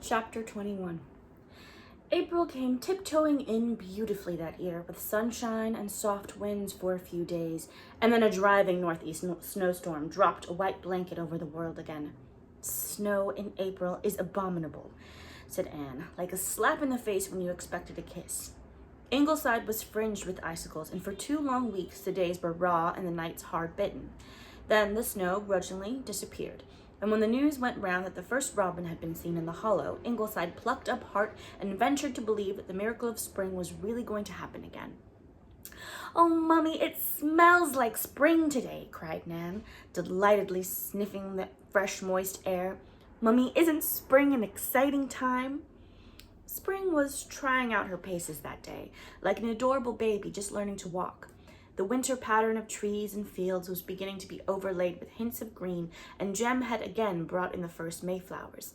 Chapter 21. April came tiptoeing in beautifully that year, with sunshine and soft winds for a few days, and then a driving northeast snowstorm dropped a white blanket over the world again. "Snow in April is abominable," said Anne, like a slap in the face when you expected a kiss. Ingleside was fringed with icicles, and for 2 long weeks the days were raw and the nights hard-bitten. Then the snow grudgingly disappeared, and when the news went round that the first robin had been seen in the hollow, Ingleside plucked up heart and ventured to believe that the miracle of spring was really going to happen again. "Oh, Mummy, it smells like spring today," cried Nan, delightedly sniffing the fresh, moist air. "Mummy, isn't spring an exciting time?" Spring was trying out her paces that day, like an adorable baby just learning to walk. The winter pattern of trees and fields was beginning to be overlaid with hints of green, and Jem had again brought in the first Mayflowers.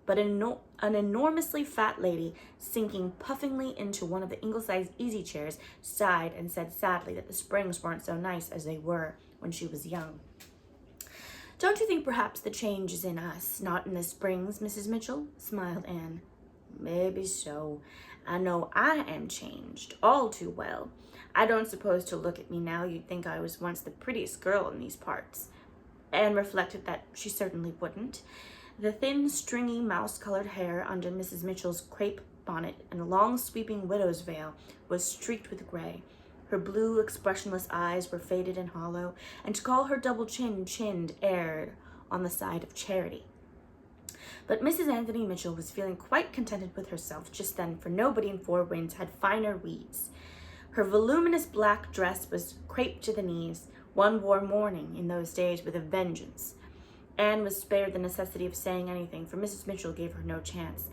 But an enormously fat lady, sinking puffingly into one of the Ingleside's easy chairs, sighed and said sadly that the springs weren't so nice as they were when she was young. "Don't you think perhaps the change is in us, not in the springs, Mrs. Mitchell?" smiled Anne. "Maybe so. I know I am changed, all too well. I don't suppose to look at me now you'd think I was once the prettiest girl in these parts." Anne reflected that she certainly wouldn't. The thin, stringy, mouse-colored hair under Mrs. Mitchell's crepe bonnet and long, sweeping widow's veil was streaked with gray. Her blue, expressionless eyes were faded and hollow, and to call her double chin chinned aired on the side of charity. But Mrs. Anthony Mitchell was feeling quite contented with herself just then, for nobody in Four Winds had finer weeds. Her voluminous black dress was craped to the knees. One wore mourning in those days with a vengeance. Anne was spared the necessity of saying anything, for Mrs. Mitchell gave her no chance.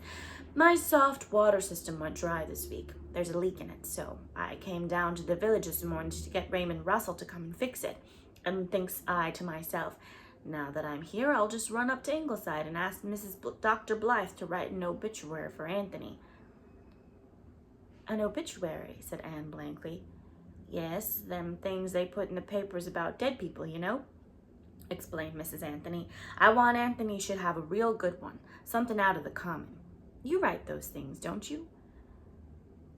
"My soft water system went dry this week. There's a leak in it, so I came down to the village this morning to get Raymond Russell to come and fix it. And thinks I to myself, now that I'm here, I'll just run up to Ingleside and ask Dr. Blythe to write an obituary for Anthony." "An obituary," said Anne blankly. "Yes, them things they put in the papers about dead people, you know," explained Mrs. Anthony. "I want Anthony should have a real good one, something out of the common. You write those things, don't you?"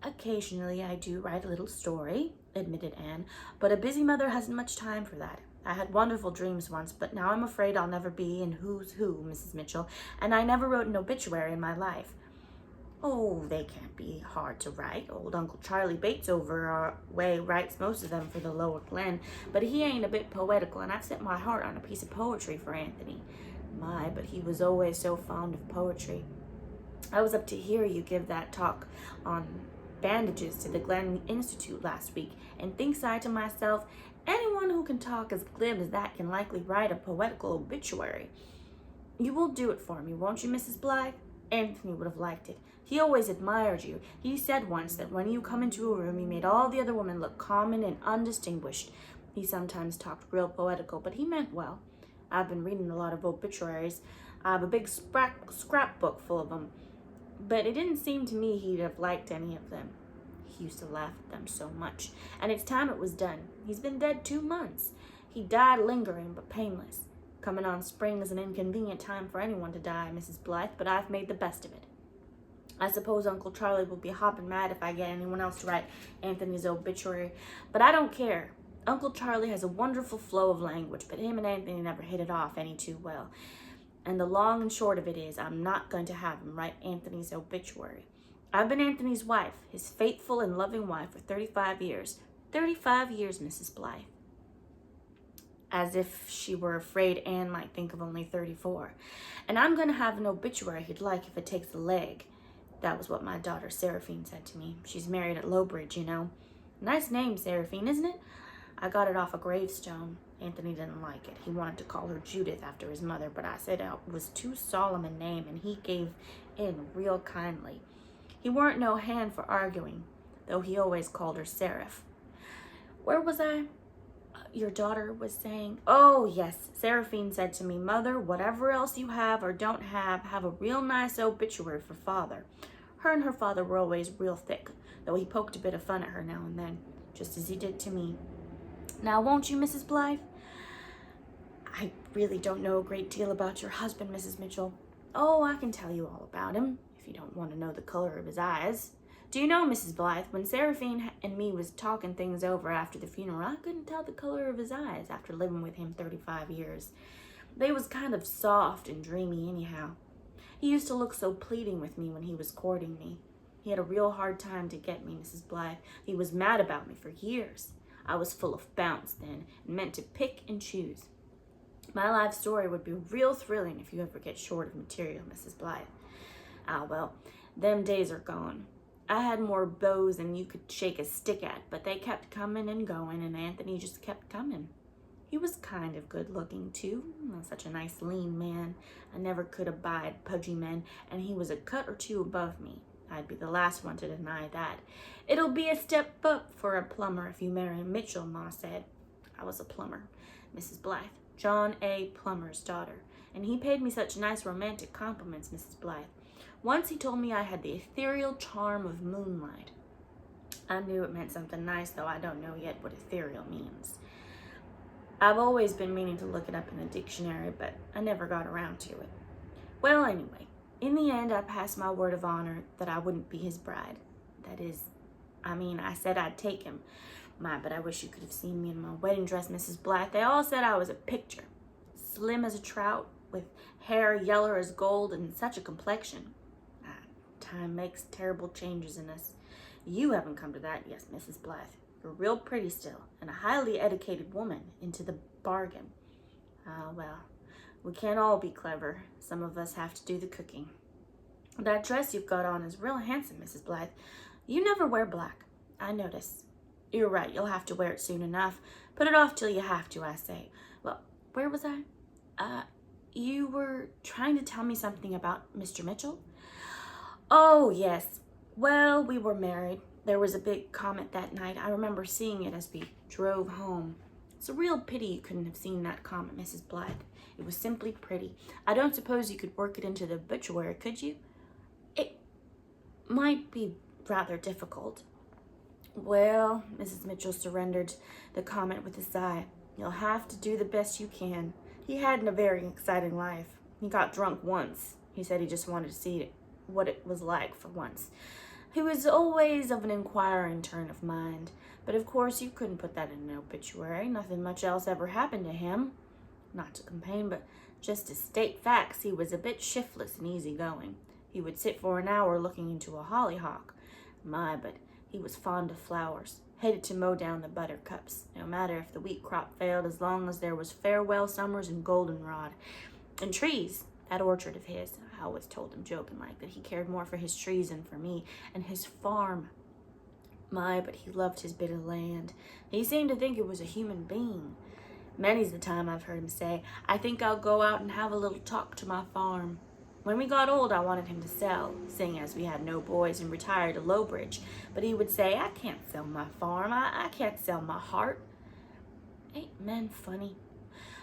"Occasionally I do write a little story," admitted Anne, "but a busy mother hasn't much time for that. I had wonderful dreams once, but now I'm afraid I'll never be in Who's Who, Mrs. Mitchell, and I never wrote an obituary in my life." "Oh, they can't be hard to write. Old Uncle Charlie Bates over our way writes most of them for the Lower Glen, but he ain't a bit poetical, and I've set my heart on a piece of poetry for Anthony. My, but he was always so fond of poetry. I was up to hear you give that talk on bandages to the Glen Institute last week, and thinks I to myself, anyone who can talk as glib as that can likely write a poetical obituary. You will do it for me, won't you, Mrs. Blythe? Anthony would have liked it. He always admired you. He said once that when you come into a room, you made all the other women look common and undistinguished. He sometimes talked real poetical, but he meant well. I've been reading a lot of obituaries. I have a big scrapbook full of them, but it didn't seem to me he'd have liked any of them. He used to laugh at them so much, and it's time it was done. He's been dead 2 months. He died lingering but painless. Coming on spring is an inconvenient time for anyone to die, Mrs. Blythe, but I've made the best of it. I suppose Uncle Charlie will be hopping mad if I get anyone else to write Anthony's obituary, but I don't care. Uncle Charlie has a wonderful flow of language, but him and Anthony never hit it off any too well. And the long and short of it is, I'm not going to have him write Anthony's obituary. I've been Anthony's wife, his faithful and loving wife, for 35 years. 35 years, Mrs. Blythe. As if she were afraid Anne might think of only 34. And I'm going to have an obituary he'd like if it takes a leg. That was what my daughter Seraphine said to me. She's married at Lowbridge, you know. Nice name, Seraphine, isn't it? I got it off a gravestone. Anthony didn't like it. He wanted to call her Judith after his mother, but I said it was too solemn a name, and he gave in real kindly. He weren't no hand for arguing, though he always called her Seraph. Where was I? Your daughter was saying, oh, yes, Seraphine said to me, Mother, whatever else you have or don't have a real nice obituary for Father. Her and her father were always real thick, though he poked a bit of fun at her now and then, just as he did to me. Now, won't you, Mrs. Blythe? I really don't know a great deal about your husband, Mrs. Mitchell. Oh, I can tell you all about him, if you don't want to know the color of his eyes. Do you know, Mrs. Blythe, when Seraphine and me was talking things over after the funeral, I couldn't tell the color of his eyes after living with him 35 years. They was kind of soft and dreamy anyhow. He used to look so pleading with me when he was courting me. He had a real hard time to get me, Mrs. Blythe. He was mad about me for years. I was full of bounce then and meant to pick and choose. My life story would be real thrilling if you ever get short of material, Mrs. Blythe. Ah, well, them days are gone. I had more beaux than you could shake a stick at, but they kept coming and going, and Anthony just kept coming. He was kind of good looking, too. Such a nice lean man. I never could abide pudgy men, and he was a cut or two above me. I'd be the last one to deny that. It'll be a step up for a plumber if you marry Mitchell, Ma said. I was a plumber, Mrs. Blythe, John A. Plummer's daughter, and he paid me such nice romantic compliments, Mrs. Blythe. Once he told me I had the ethereal charm of moonlight. I knew it meant something nice, though I don't know yet what ethereal means. I've always been meaning to look it up in the dictionary, but I never got around to it. Well, anyway, in the end, I passed my word of honor that I wouldn't be his bride. I said I'd take him. But I wish you could have seen me in my wedding dress, Mrs. Blythe. They all said I was a picture. Slim as a trout, with hair yeller as gold, and such a complexion. Time makes terrible changes in us. You haven't come to that, yes, Mrs. Blythe. You're real pretty still, and a highly educated woman into the bargain. Well, we can't all be clever. Some of us have to do the cooking. That dress you've got on is real handsome, Mrs. Blythe. You never wear black, I notice. You're right, you'll have to wear it soon enough. Put it off till you have to, I say. Well, where was I? You were trying to tell me something about Mr. Mitchell? Oh, yes. Well, we were married. There was a big comet that night. I remember seeing it as we drove home. It's a real pity you couldn't have seen that comet, Mrs. Blythe. It was simply pretty. I don't suppose you could work it into the obituary, could you? It might be rather difficult. Well, Mrs. Mitchell surrendered the comet with a sigh. You'll have to do the best you can. He hadn't a very exciting life. He got drunk once. He said he just wanted to see what it was like for once. He was always of an inquiring turn of mind, but of course you couldn't put that in an obituary. Nothing much else ever happened to him. Not to complain, but just to state facts, he was a bit shiftless and easygoing. He would sit for an hour looking into a hollyhock. But he was fond of flowers, hated to mow down the buttercups, no matter if the wheat crop failed, as long as there was farewell summers and goldenrod. And trees, that orchard of his, I always told him joking-like that he cared more for his trees than for me, and his farm. But he loved his bit of land. He seemed to think it was a human being. Many's the time I've heard him say, I think I'll go out and have a little talk to my farm. When we got old, I wanted him to sell, seeing as we had no boys and retired to Lowbridge. But he would say, I can't sell my farm. I can't sell my heart. Ain't men funny?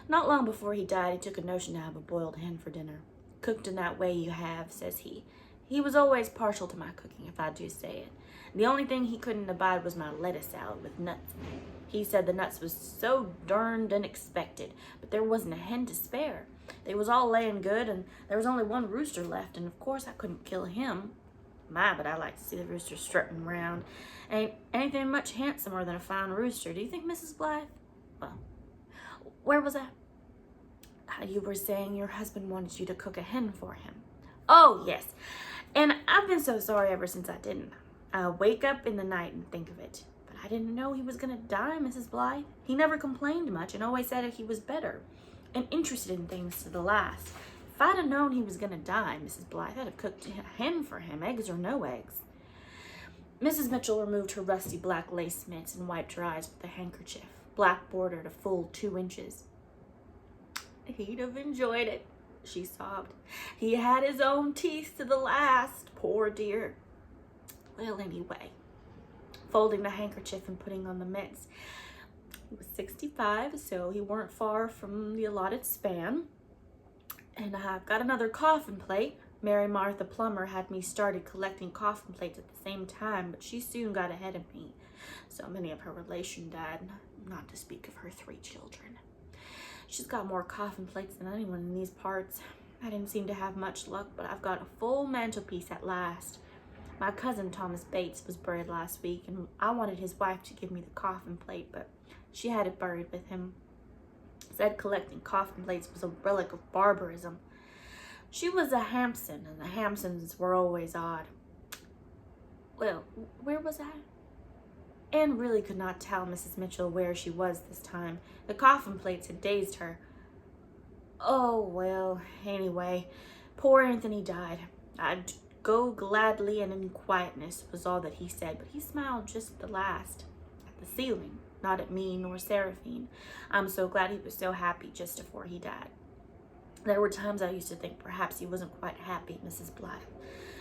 Not long before he died, he took a notion to have a boiled hen for dinner. Cooked in that way you have, says he. He was always partial to my cooking, if I do say it. The only thing he couldn't abide was my lettuce salad with nuts in it. He said the nuts was so derned unexpected, but there wasn't a hen to spare. They was all laying good, and there was only one rooster left, and of course I couldn't kill him. But I like to see the rooster strutting around. Ain't anything much handsomer than a fine rooster, do you think, Mrs. Blythe? Well, where was I? You were saying your husband wanted you to cook a hen for him. Oh, yes. And I've been so sorry ever since I didn't. I wake up in the night and think of it. But I didn't know he was going to die, Mrs. Blythe. He never complained much and always said he was better and interested in things to the last. If I'd have known he was going to die, Mrs. Blythe, I'd have cooked a hen for him, eggs or no eggs. Mrs. Mitchell removed her rusty black lace mitts and wiped her eyes with a handkerchief, black bordered a full 2 inches. He'd have enjoyed it, she sobbed. He had his own teeth to the last, poor dear. Well, anyway, folding the handkerchief and putting on the mitts. He was 65, so he weren't far from the allotted span. And I've got another coffin plate. Mary Martha Plummer had me started collecting coffin plates at the same time, but she soon got ahead of me. So many of her relation died, not to speak of her 3 children. She's got more coffin plates than anyone in these parts. I didn't seem to have much luck, but I've got a full mantelpiece at last. My cousin Thomas Bates was buried last week, and I wanted his wife to give me the coffin plate, but she had it buried with him. Said collecting coffin plates was a relic of barbarism. She was a Hampson, and the Hampsons were always odd. Well, where was I? Anne really could not tell Mrs. Mitchell where she was this time. The coffin plates had dazed her. Oh, well, anyway, poor Anthony died. I'd go gladly and in quietness, was all that he said, but he smiled just at the last, at the ceiling, not at me nor Seraphine. I'm so glad he was so happy just before he died. There were times I used to think perhaps he wasn't quite happy, Mrs. Blythe.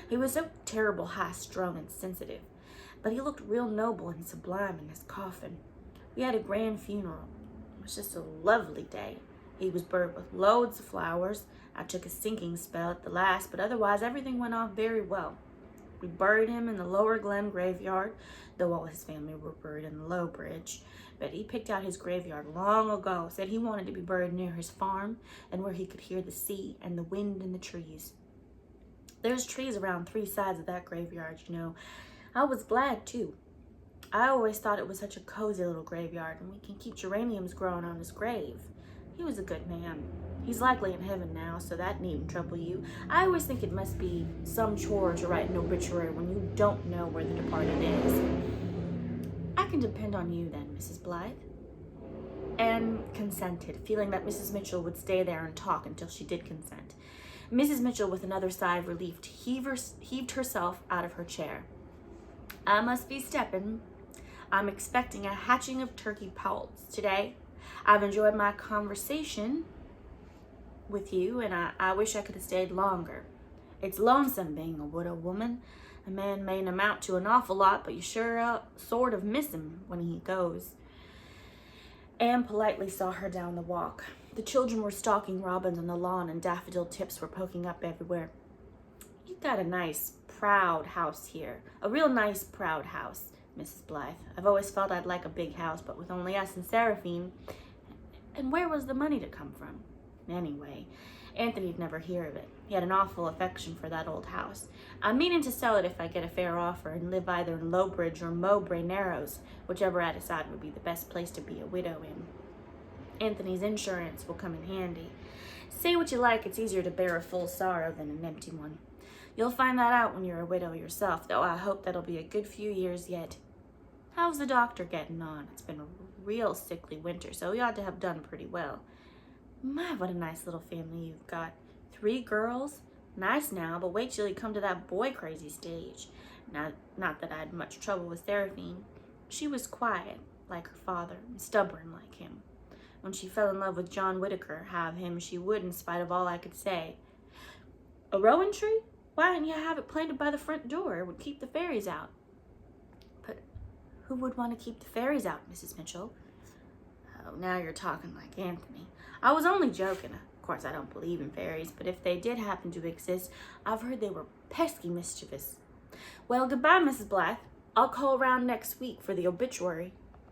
He was so terrible high-strung and sensitive, but he looked real noble and sublime in his coffin. We had a grand funeral. It was just a lovely day. He was buried with loads of flowers. I took a sinking spell at the last, but otherwise everything went off very well. We buried him in the Lower Glen graveyard, though all his family were buried in the Low Bridge. But he picked out his graveyard long ago, said he wanted to be buried near his farm and where he could hear the sea and the wind and the trees. There's trees around 3 sides of that graveyard, you know. I was glad, too. I always thought it was such a cozy little graveyard, and we can keep geraniums growing on his grave. He was a good man. He's likely in heaven now, so that needn't trouble you. I always think it must be some chore to write an obituary when you don't know where the departed is. I can depend on you then, Mrs. Blythe. Anne consented, feeling that Mrs. Mitchell would stay there and talk until she did consent. Mrs. Mitchell, with another sigh of relief, heaved herself out of her chair. I must be stepping. I'm expecting a hatching of turkey poults today. I've enjoyed my conversation with you, and I wish I could have stayed longer. It's lonesome being a widow woman. A man mayn't amount to an awful lot, but you sure sort of miss him when he goes. Anne politely saw her down the walk. The children were stalking robins on the lawn, and daffodil tips were poking up everywhere. You've got a nice, proud house here. A real nice, proud house, Mrs. Blythe. I've always felt I'd like a big house, but with only us and Seraphine. And where was the money to come from? Anyway, Anthony'd never hear of it. He had an awful affection for that old house. I'm meaning to sell it if I get a fair offer and live either in Lowbridge or Mowbray Narrows, whichever I decide would be the best place to be a widow in. Anthony's insurance will come in handy. Say what you like, it's easier to bear a full sorrow than an empty one. You'll find that out when you're a widow yourself, though I hope that'll be a good few years yet. How's the doctor getting on? It's been a real sickly winter, so he ought to have done pretty well. My, what a nice little family you've got. 3 girls? Nice now, but wait till you come to that boy crazy stage. Not that I had much trouble with Seraphine. She was quiet, like her father, and stubborn like him. When she fell in love with John Whitaker, have him she would, in spite of all I could say. A rowan tree? Why didn't you have it planted by the front door? It would keep the fairies out. But who would want to keep the fairies out, Mrs. Mitchell? Oh, now you're talking like Anthony. I was only joking. Of course, I don't believe in fairies, but if they did happen to exist, I've heard they were pesky mischievous. Well, goodbye, Mrs. Blythe. I'll call around next week for the obituary.